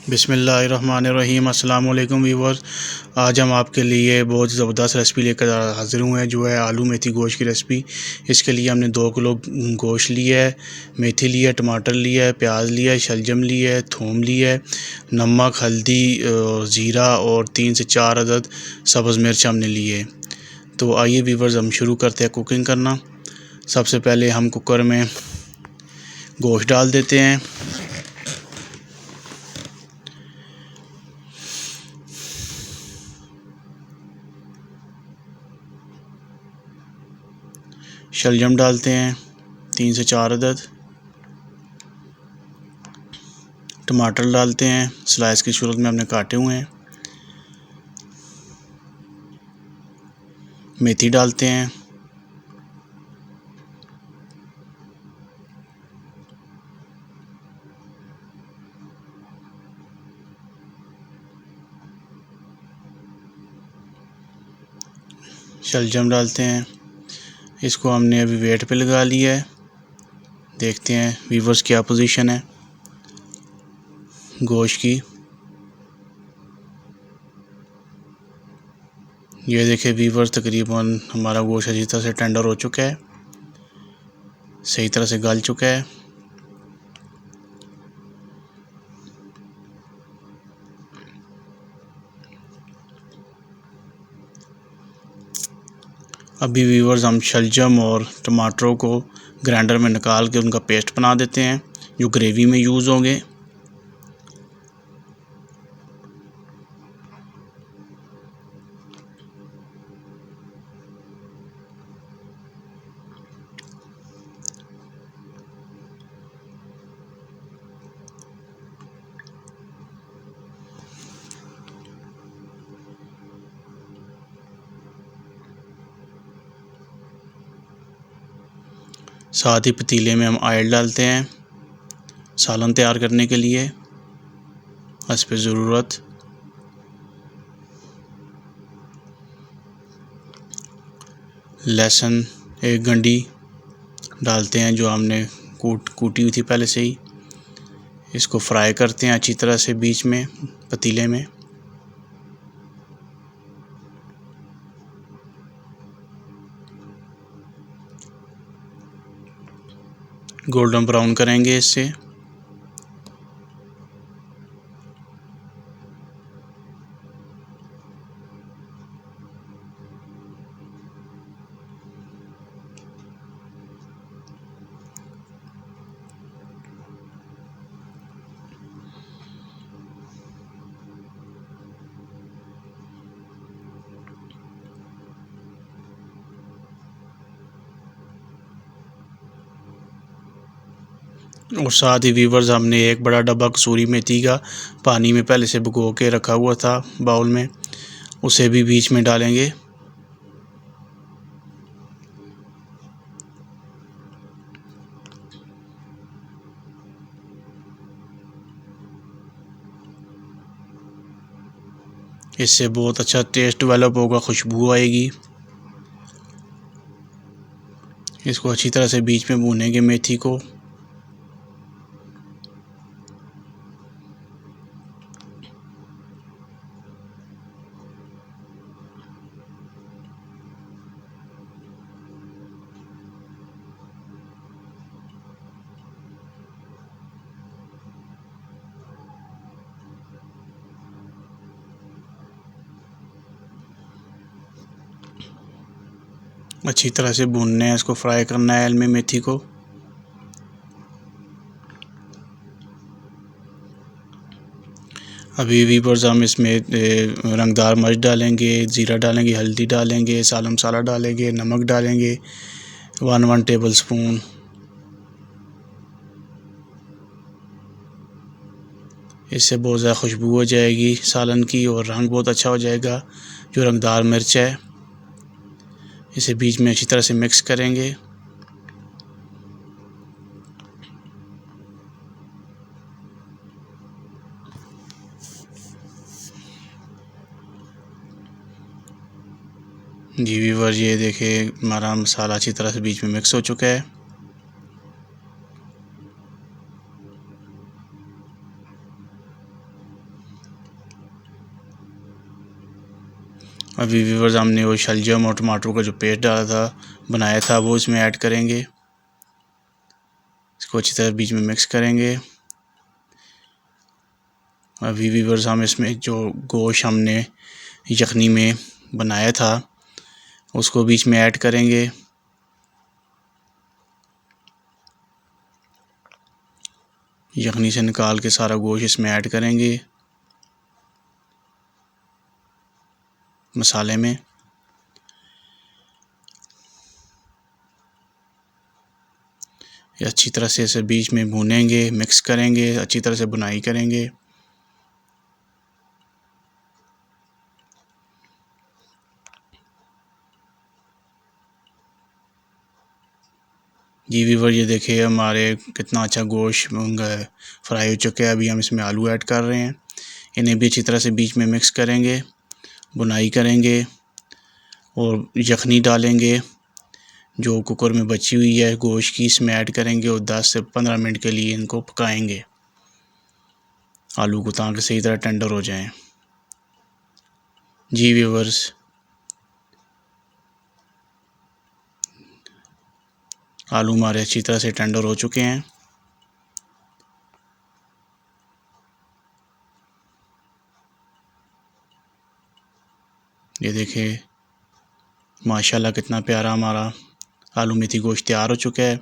बिस्मिल्लाहिर्रहमानिर्रहीम। अस्सलाम वालेकुम व्यूअर्स। आज हम आपके लिए बहुत ज़बरदस्त रेसिपी लेकर हाज़िर हुए हैं, जो है आलू मेथी गोश्त की रेसिपी। इसके लिए हमने 2 किलो गोश्त लिया है, मेथी लिया है, टमाटर लिया है, प्याज लिया है, शलजम लिया है, थूम लिया है, नमक, हल्दी, ज़ीरा और 3 से 4 अदद सब्ज़ मिर्च हमने लिए है। तो आइए व्यूअर्स, हम शुरू करते हैं कुकिंग करना। सबसे पहले हम कुकर में गोश्त डाल देते हैं। शलजम डालते हैं 3 से 4 अदद। टमाटर डालते हैं, स्लाइस की सूरत में हमने काटे हुए हैं। मेथी डालते हैं। शलजम डालते हैं। इसको हमने अभी वेट पे लगा लिया है। देखते हैं व्यूअर्स क्या पोजीशन है गोश्त की। ये देखिए व्यूअर्स, तकरीबन हमारा गोश्त अच्छी तरह से टेंडर हो चुका है, सही तरह से गल चुका है। अभी व्यूअर्स, हम शलजम और टमाटरों को ग्राइंडर में निकाल के उनका पेस्ट बना देते हैं, जो ग्रेवी में यूज़ होंगे। साथ ही पतीले में हम ऑयल डालते हैं सालन तैयार करने के लिए हस्ब ज़रूरत। लहसुन 1 गंडी डालते हैं, जो हमने कूटी हुई थी पहले से ही। इसको फ्राई करते हैं अच्छी तरह से बीच में पतीले में। गोल्डन ब्राउन करेंगे इससे। और साथ ही व्यूअर्स, हमने एक बड़ा डब्बा कसूरी मेथी का पानी में पहले से भिगो के रखा हुआ था बाउल में, उसे भी बीच में डालेंगे। इससे बहुत अच्छा टेस्ट डेवलप होगा, खुशबू आएगी। इसको अच्छी तरह से बीच में भूनेंगे मेथी को। अच्छी तरह से भूनना है, इसको फ्राई करना है ऑयल में मेथी को। अभी व्यूअर्स, हम इसमें रंगदार मिर्च डालेंगे, ज़ीरा डालेंगे, हल्दी डालेंगे, सालम मसाला डालेंगे, नमक डालेंगे 1 टेबल स्पून। इससे बहुत ज़्यादा खुशबू हो जाएगी सालन की और रंग बहुत अच्छा हो जाएगा। जो रंगदार मिर्च है, इसे बीच में अच्छी तरह से मिक्स करेंगे। जी व्यूअर्स, ये देखिए हमारा मसाला अच्छी तरह से बीच में मिक्स हो चुका है। अभी व्यूअर्स हमने वो शलजम और टमाटर का जो पेस्ट डाला था बनाया था वो इसमें ऐड करेंगे। इसको अच्छी तरह बीच में मिक्स करेंगे। अभी व्यूअर्स हम इसमें जो गोश्त हमने यखनी में बनाया था उसको बीच में ऐड करेंगे। यखनी से निकाल के सारा गोश्त इसमें ऐड करेंगे मसाले में। ये अच्छी तरह से इसे बीच में भूनेंगे, मिक्स करेंगे, अच्छी तरह से बुनाई करेंगे। जी व्यूअर ये देखिए हमारे कितना अच्छा गोश्त फ्राई हो चुका है। अभी हम इसमें आलू ऐड कर रहे हैं। इन्हें भी अच्छी तरह से बीच में मिक्स करेंगे, बुनाई करेंगे और यखनी डालेंगे जो कुकर में बची हुई है गोश्त की, इसमें ऐड करेंगे और 10 से 15 मिनट के लिए इनको पकाएंगे आलू को, ताकि सही तरह टेंडर हो जाएं। जी व्यूअर्स आलू हमारे अच्छी तरह से टेंडर हो चुके हैं। ये देखिए माशाल्लाह कितना प्यारा हमारा आलू मेथी गोश्त तैयार हो चुका है।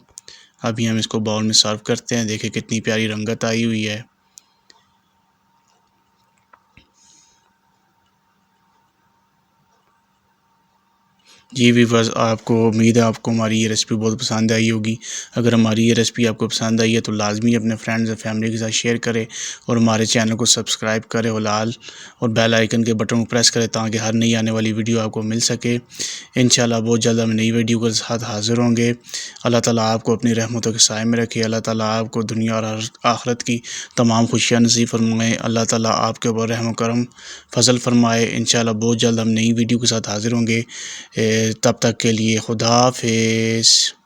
अभी हम इसको बाउल में सर्व करते हैं। देखिए कितनी प्यारी रंगत आई हुई है। जी व्यूअर्स आपको उम्मीद है आपको हमारी ये रेसिपी बहुत पसंद आई होगी। अगर हमारी ये रेसिपी आपको पसंद आई है तो लाजमी अपने फ्रेंड्स और फैमिली के साथ शेयर करें और हमारे चैनल को सब्सक्राइब करें और लाल और बेल आइकन के बटन को प्रेस करें ताकि हर नई आने वाली वीडियो आपको मिल सके। इंशाल्लाह बहुत जल्द हम नई वीडियो के साथ हाज़िर होंगे। अल्लाह ताला आपको अपनी रहमतों के साए में रखे। अल्लाह ताला आपको दुनिया और आखिरत की तमाम खुशियाँ नसीब फरमाए। अल्लाह ताला आपके ऊपर रहम करम फजल फरमाए। इंशाल्लाह बहुत जल्द हम नई वीडियो के साथ हाज़िर होंगे। तब तक के लिए खुदा हाफिज़।